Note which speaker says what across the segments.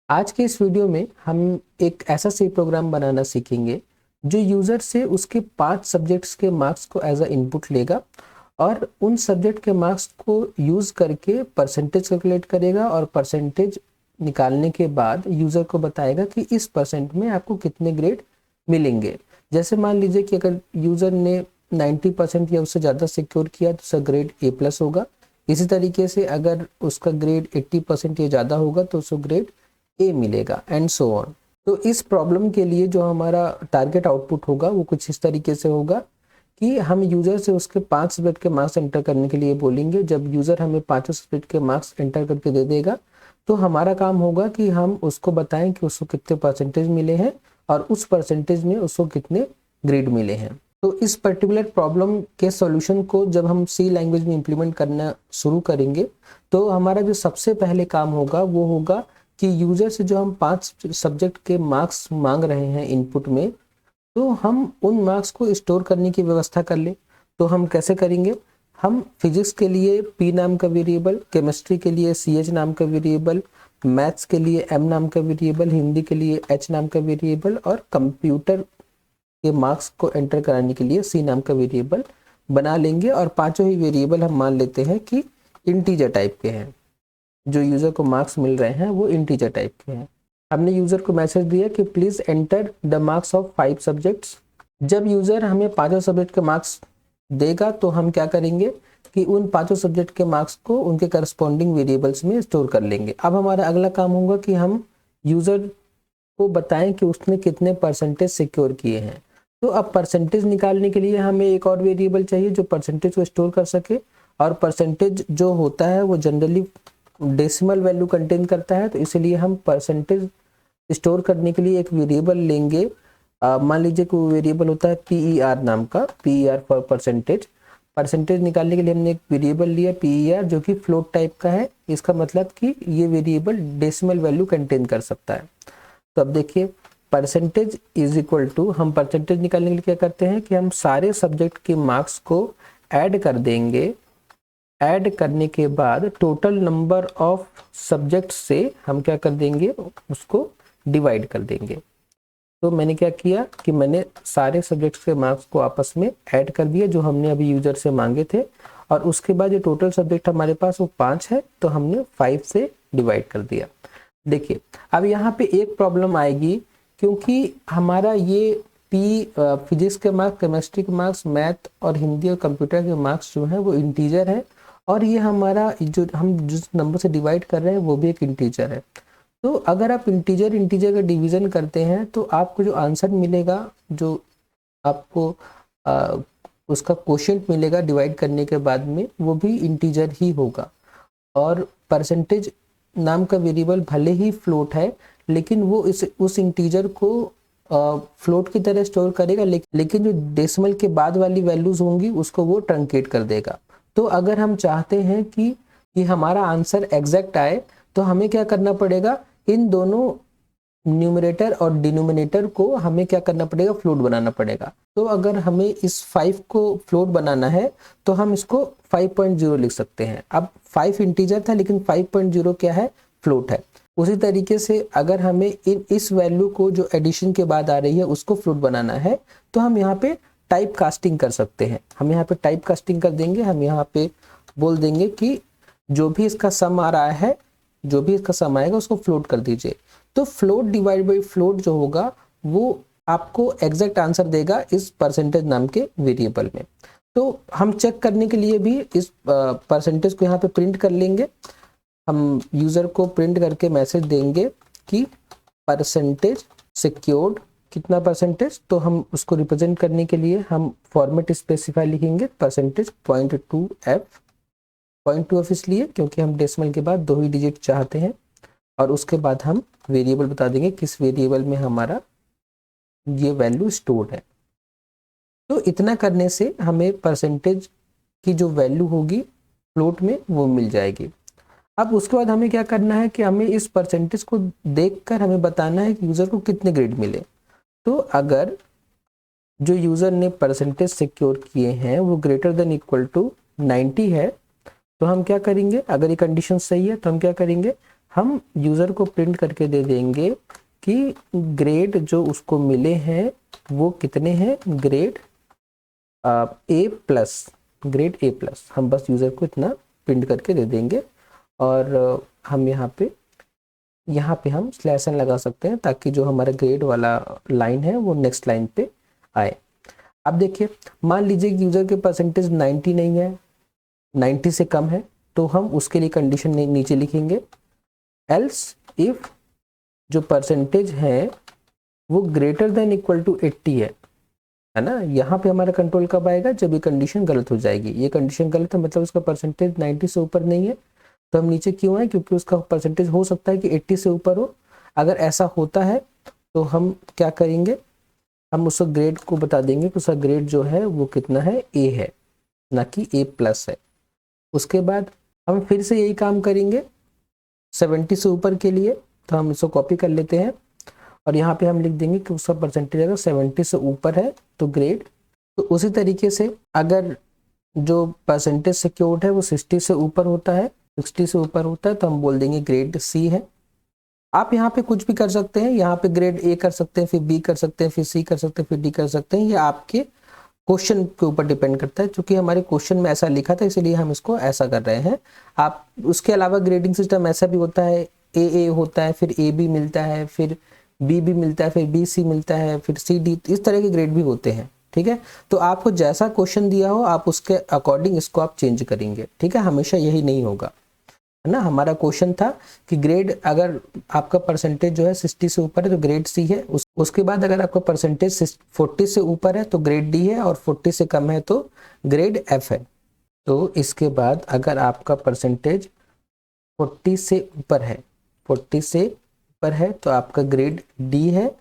Speaker 1: आज के इस वीडियो में हम एक ऐसा सी प्रोग्राम बनाना सीखेंगे जो यूज़र से उसके 5 सब्जेक्ट्स के मार्क्स को एज अ इनपुट लेगा और उन सब्जेक्ट के मार्क्स को यूज़ करके परसेंटेज कैलकुलेट करेगा और परसेंटेज निकालने के बाद यूज़र को बताएगा कि इस परसेंट में आपको कितने ग्रेड मिलेंगे। जैसे मान लीजिए कि अगर यूज़र ने 90% या उससे ज़्यादा सिक्योर किया तो उसका ग्रेड A+ होगा। इसी तरीके से अगर उसका ग्रेड 80% या ज़्यादा होगा तो उसको ग्रेड A मिलेगा एंड सो ऑन। तो इस प्रॉब्लम के लिए जो हमारा टारगेट आउटपुट होगा वो कुछ इस तरीके से होगा कि हम यूज़र से उसके 5 सब्जेक्ट के मार्क्स एंटर करने के लिए बोलेंगे। जब यूज़र हमें 5 सब्जेक्ट के मार्क्स एंटर करके दे देगा तो हमारा काम होगा कि हम उसको बताएं कि उसको कितने परसेंटेज मिले हैं और उस परसेंटेज में उसको कितने ग्रेड मिले हैं। तो इस पर्टिकुलर प्रॉब्लम के सॉल्यूशन को जब हम सी लैंग्वेज में इम्प्लीमेंट करना शुरू करेंगे तो हमारा जो सबसे पहले काम होगा वो होगा कि यूज़र से जो हम 5 सब्जेक्ट के मार्क्स मांग रहे हैं इनपुट में, तो हम उन मार्क्स को स्टोर करने की व्यवस्था कर लें। तो हम कैसे करेंगे? हम फिजिक्स के लिए P नाम का वेरिएबल, केमिस्ट्री के लिए CH नाम का वेरिएबल, मैथ्स के लिए M नाम का वेरिएबल, हिंदी के लिए H नाम का वेरिएबल और कंप्यूटर के मार्क्स को एंटर कराने के लिए C नाम का वेरिएबल बना लेंगे। और पांचों ही वेरिएबल हम मान लेते हैं कि इंटीजर टाइप के हैं। जो यूज़र को मार्क्स मिल रहे हैं वो इंटीजर टाइप के हैं। हमने यूज़र को मैसेज दिया कि please enter the marks of 5 subjects. जब यूज़र हमें 5 सब्जेक्ट के मार्क्स देगा तो हम क्या करेंगे कि उन 5 सब्जेक्ट के मार्क्स को उनके करस्पॉन्डिंग वेरिएबल्स में स्टोर कर लेंगे। अब हमारा अगला काम होगा कि हम यूज़र को बताएं कि उसने कितने परसेंटेज सिक्योर किए हैं। तो अब परसेंटेज निकालने के लिए हमें एक और वेरिएबल चाहिए जो परसेंटेज को स्टोर कर सके, और परसेंटेज जो होता है वो जनरली डेसिमल वैल्यू कंटेन करता है। तो इसलिए हम परसेंटेज स्टोर करने के लिए एक वेरिएबल लेंगे। मान लीजिए कि वो वेरिएबल होता है PER नाम का, PER फॉर परसेंटेज। परसेंटेज निकालने के लिए हमने एक वेरिएबल लिया PER जो कि फ्लोट टाइप का है। इसका मतलब कि ये वेरिएबल डेसिमल वैल्यू कंटेन कर सकता है। तो अब देखिए, परसेंटेज इज इक्वल टू, हम परसेंटेज निकालने के लिए क्या करते हैं कि हम सारे सब्जेक्ट के मार्क्स को ऐड कर देंगे। ऐड करने के बाद टोटल नंबर ऑफ सब्जेक्ट से हम क्या कर देंगे, उसको डिवाइड कर देंगे। तो मैंने क्या किया कि मैंने सारे सब्जेक्ट्स के मार्क्स को आपस में ऐड कर दिया जो हमने अभी यूजर से मांगे थे, और उसके बाद जो टोटल सब्जेक्ट हमारे पास वो 5 है तो हमने 5 से डिवाइड कर दिया। देखिए, अब यहाँ पे एक प्रॉब्लम आएगी क्योंकि हमारा ये फिजिक्स के मार्क्स, केमिस्ट्री के मार्क्स, मैथ और हिंदी और कंप्यूटर के मार्क्स जो हैं वो इंटीजर है, और ये हमारा जो हम जिस नंबर से डिवाइड कर रहे हैं वो भी एक इंटीजर है। तो अगर आप इंटीजर इंटीजर का डिवीजन करते हैं तो आपको जो आंसर मिलेगा, जो आपको उसका क्वोशिएंट मिलेगा डिवाइड करने के बाद में, वो भी इंटीजर ही होगा। और परसेंटेज नाम का वेरिएबल भले ही फ्लोट है लेकिन वो उस इंटीजर को फ्लोट की तरह स्टोर करेगा, लेकिन जो डेसिमल के बाद वाली वैल्यूज होंगी उसको वो ट्रंकेट कर देगा। तो अगर हम चाहते हैं कि हमारा आंसर एग्जैक्ट आए तो हमें क्या करना पड़ेगा, इन दोनों न्यूमरेटर और डिनोमिनेटर को हमें क्या करना पड़ेगा, फ्लोट बनाना पड़ेगा। तो अगर हमें इस 5 को फ्लोट बनाना है तो हम इसको 5.0 लिख सकते हैं। अब 5 इंटीजर था लेकिन 5.0 क्या है, फ्लोट है। उसी तरीके से अगर हमें इस वैल्यू को जो एडिशन के बाद आ रही है उसको फ्लोट बनाना है तो हम यहाँ पे टाइप कास्टिंग कर सकते हैं। हम यहाँ पे टाइप कास्टिंग कर देंगे। हम यहाँ पे बोल देंगे कि जो भी इसका सम आ रहा है, जो भी इसका सम आएगा उसको फ्लोट कर दीजिए। तो फ्लोट डिवाइड बाई फ्लोट जो होगा वो आपको एग्जैक्ट आंसर देगा इस परसेंटेज नाम के वेरिएबल में। तो हम चेक करने के लिए भी इस परसेंटेज को यहाँ पे प्रिंट कर लेंगे। हम यूजर को प्रिंट करके मैसेज देंगे कि परसेंटेज सिक्योर्ड कितना परसेंटेज। तो हम उसको रिप्रेजेंट करने के लिए हम फॉर्मेट स्पेसिफाई लिखेंगे परसेंटेज .2f। .2f इसलिए क्योंकि हम डेसिमल के बाद 2 ही डिजिट चाहते हैं, और उसके बाद हम वेरिएबल बता देंगे किस वेरिएबल में हमारा ये वैल्यू स्टोर्ड है। तो इतना करने से हमें परसेंटेज की जो वैल्यू होगी फ्लोट में वो मिल जाएगी। अब उसके बाद हमें क्या करना है कि हमें इस परसेंटेज को देखकर हमें बताना है कि यूज़र को कितने ग्रेड मिले। तो अगर जो यूज़र ने परसेंटेज सिक्योर किए हैं वो ग्रेटर देन इक्वल टू 90 है तो हम क्या करेंगे, अगर ये कंडीशन सही है तो हम क्या करेंगे, हम यूज़र को प्रिंट करके दे देंगे कि ग्रेड जो उसको मिले हैं वो कितने हैं, grade A plus, grade A plus. हम बस यूज़र को इतना प्रिंट करके दे देंगे और हम यहाँ पे हम स्लैश एन लगा सकते हैं ताकि जो हमारा ग्रेड वाला लाइन है वो नेक्स्ट लाइन पे आए। अब देखिए, मान लीजिए कि यूज़र के परसेंटेज 90 नहीं है, 90 से कम है, तो हम उसके लिए कंडीशन नीचे लिखेंगे, एल्स इफ जो परसेंटेज है वो ग्रेटर देन इक्वल टू 80 है ना। यहाँ पे हमारा कंट्रोल कब आएगा, जब ये कंडीशन गलत हो जाएगी। ये कंडीशन गलत है मतलब उसका परसेंटेज 90 से ऊपर नहीं है, तो हम नीचे क्यों आए, क्योंकि उसका परसेंटेज हो सकता है कि 80 से ऊपर हो। अगर ऐसा होता है तो हम क्या करेंगे, हम उस ग्रेड को बता देंगे कि उसका ग्रेड जो है वो कितना है, ए है, ना कि ए प्लस है। उसके बाद हम फिर से यही काम करेंगे 70 से ऊपर के लिए, तो हम इसको कॉपी कर लेते हैं और यहाँ पे हम लिख देंगे कि उसका परसेंटेज अगर 70 से ऊपर है तो ग्रेड। तो उसी तरीके से अगर जो परसेंटेज सिक्योर्ड है वो 60 से ऊपर होता है, 60 से ऊपर होता है, तो हम बोल देंगे ग्रेड सी है। आप यहाँ पे कुछ भी कर सकते हैं, यहाँ पे ग्रेड ए कर सकते हैं, फिर बी कर सकते हैं, फिर सी कर सकते हैं, फिर डी कर सकते हैं। ये आपके क्वेश्चन के ऊपर डिपेंड करता है। क्योंकि हमारे क्वेश्चन में ऐसा लिखा था इसलिए हम इसको ऐसा कर रहे हैं। आप उसके अलावा ग्रेडिंग सिस्टम ऐसा भी होता है, ए होता है, फिर ए बी मिलता है, फिर बी मिलता है, फिर बी सी मिलता है, फिर सी डी, इस तरह के ग्रेड भी होते हैं। ठीक है, तो आपको जैसा क्वेश्चन दिया हो आप उसके अकॉर्डिंग इसको आप चेंज करेंगे। ठीक है, हमेशा यही नहीं होगा, है ना। हमारा क्वेश्चन था कि ग्रेड अगर आपका परसेंटेज जो है 60 से ऊपर है तो ग्रेड सी है। उसके बाद अगर आपका परसेंटेज 40 से ऊपर है तो ग्रेड डी है, और 40 से कम है तो ग्रेड एफ है। तो इसके बाद अगर आपका परसेंटेज 40 से ऊपर है, 40 से ऊपर है तो आपका ग्रेड डी है,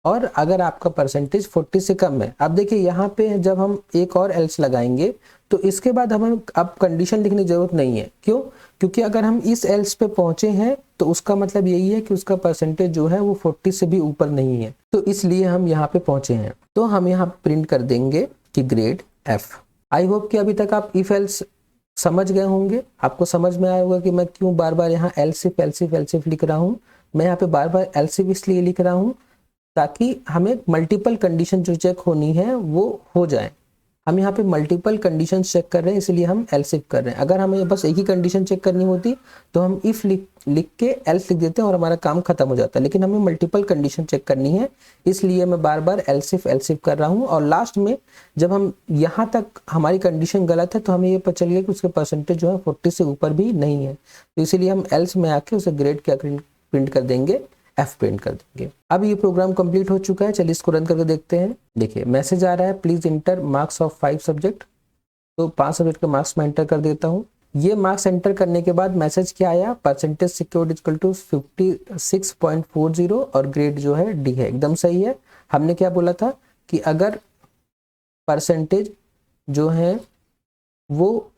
Speaker 1: और अगर आपका परसेंटेज 40 से कम है, अब देखिए यहाँ पे जब हम एक और एल्स लगाएंगे तो इसके बाद हमें अब कंडीशन लिखने की जरूरत नहीं है। क्यों, क्योंकि अगर हम इस एल्स पे पहुंचे हैं तो उसका मतलब यही है कि उसका परसेंटेज जो है वो 40 से भी ऊपर नहीं है, तो इसलिए हम यहाँ पे पहुंचे हैं। तो हम यहाँ प्रिंट कर देंगे कि ग्रेड एफ। आई होप कि अभी तक आप इफ एल्स समझ गए होंगे, आपको समझ में आया होगा कि मैं क्यों बार बार यहाँ एल्सिफ एल्सिफ एल्सिफ लिख रहा हूँ। मैं यहाँ पे बार बार एल्सिफ इसलिए लिख रहा हूँ ताकि हमें मल्टीपल कंडीशन जो चेक होनी है वो हो जाए। हम यहाँ पे मल्टीपल कंडीशन चेक कर रहे हैं इसलिए हम एल्स इफ कर रहे हैं। अगर हमें बस एक ही कंडीशन चेक करनी होती तो हम इफ लिख के एल्स लिख देते हैं और हमारा काम खत्म हो जाता है, लेकिन हमें मल्टीपल कंडीशन चेक करनी है इसलिए मैं बार बार एल्स इफ कर रहा हूँ। और लास्ट में जब हम यहाँ तक हमारी कंडीशन गलत है तो हमें ये पता चल गया कि उसके परसेंटेज जो है 40 से ऊपर भी नहीं है, तो इसीलिए हम एल्स में आके उसे ग्रेड क्या प्रिंट कर देंगे, एफ प्रिंट कर देंगे। अब ये प्रोग्राम कंप्लीट हो चुका है, चलिए इसको रन करके देखते हैं। देखिए मैसेज आ रहा है, please inter marks of 5 subject. तो 5 सब्जेक्ट का मार्क्स मैं एंटर कर देता हूँ। ये मार्क्स एंटर करने के बाद मैसेज क्या आया, परसेंटेज सिक्योर्ड इक्वल टू 56.40 और ग्रेड जो है डी है। एकदम सही है। हमने क्या बोला था कि अगर परसेंटेज जो है वो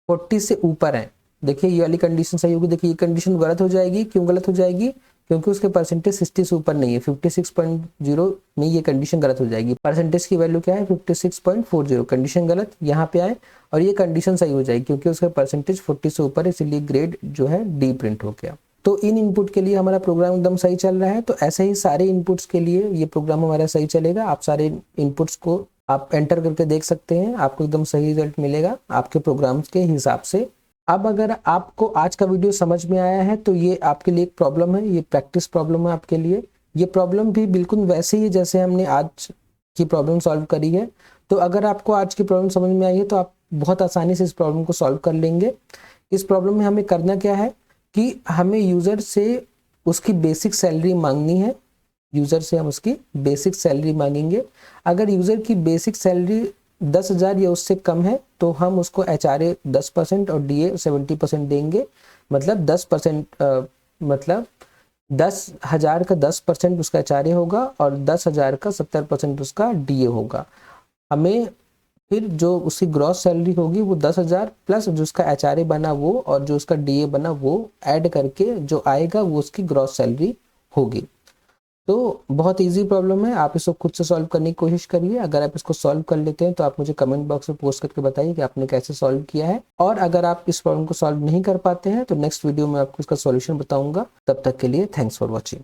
Speaker 1: 40 से ऊपर है, देखिए ये वाली कंडीशन सही होगी। देखिए ये कंडीशन गलत हो जाएगी, क्यों गलत हो जाएगी, क्योंकि उसके परसेंटेज 60 से ऊपर नहीं है। 56.0 में ये कंडीशन गलत हो जाएगी। परसेंटेज की वैल्यू क्या है, 56.40, कंडीशन गलत यहाँ पे आए और ये कंडीशन सही हो जाएगी क्योंकि उसका परसेंटेज 40 से ऊपर है, इसलिए ग्रेड जो है डी प्रिंट हो गया। तो इन इनपुट के लिए हमारा प्रोग्राम एकदम सही चल रहा है। तो ऐसे ही सारे इनपुट्स के लिए ये प्रोग्राम हमारा सही चलेगा। आप सारे इनपुट्स को आप एंटर करके देख सकते हैं, आपको एकदम सही रिजल्ट मिलेगा आपके प्रोग्राम्स के हिसाब से। अब अगर आपको आज का वीडियो समझ में आया है तो ये आपके लिए एक प्रॉब्लम है, ये प्रैक्टिस प्रॉब्लम है आपके लिए। ये प्रॉब्लम भी बिल्कुल वैसे ही जैसे हमने आज की प्रॉब्लम सॉल्व करी है। तो अगर आपको आज की प्रॉब्लम समझ में आई है तो आप बहुत आसानी से इस प्रॉब्लम को सॉल्व कर लेंगे। इस प्रॉब्लम में हमें करना क्या है कि हमें यूज़र से उसकी बेसिक सैलरी मांगनी है। यूज़र से हम उसकी बेसिक सैलरी मांगेंगे। अगर यूज़र की बेसिक सैलरी 10,000 या उससे कम है तो हम उसको HRA 10% और DA 70% देंगे। मतलब 10%, मतलब 10,000 का 10% उसका HRA होगा और 10,000 का 70% उसका DA होगा। हमें फिर जो उसकी ग्रॉस सैलरी होगी वो 10,000 प्लस जो उसका HRA बना वो और जो उसका DA बना वो ऐड करके जो आएगा वो उसकी ग्रॉस सैलरी होगी। तो बहुत इजी प्रॉब्लम है, आप इसको खुद से सॉल्व करने की कोशिश करिए। अगर आप इसको सॉल्व कर लेते हैं तो आप मुझे कमेंट बॉक्स में पोस्ट करके बताइए कि आपने कैसे सॉल्व किया है। और अगर आप इस प्रॉब्लम को सॉल्व नहीं कर पाते हैं तो नेक्स्ट वीडियो में आपको इसका सॉल्यूशन बताऊंगा। तब तक के लिए थैंक्स फॉर वॉचिंग।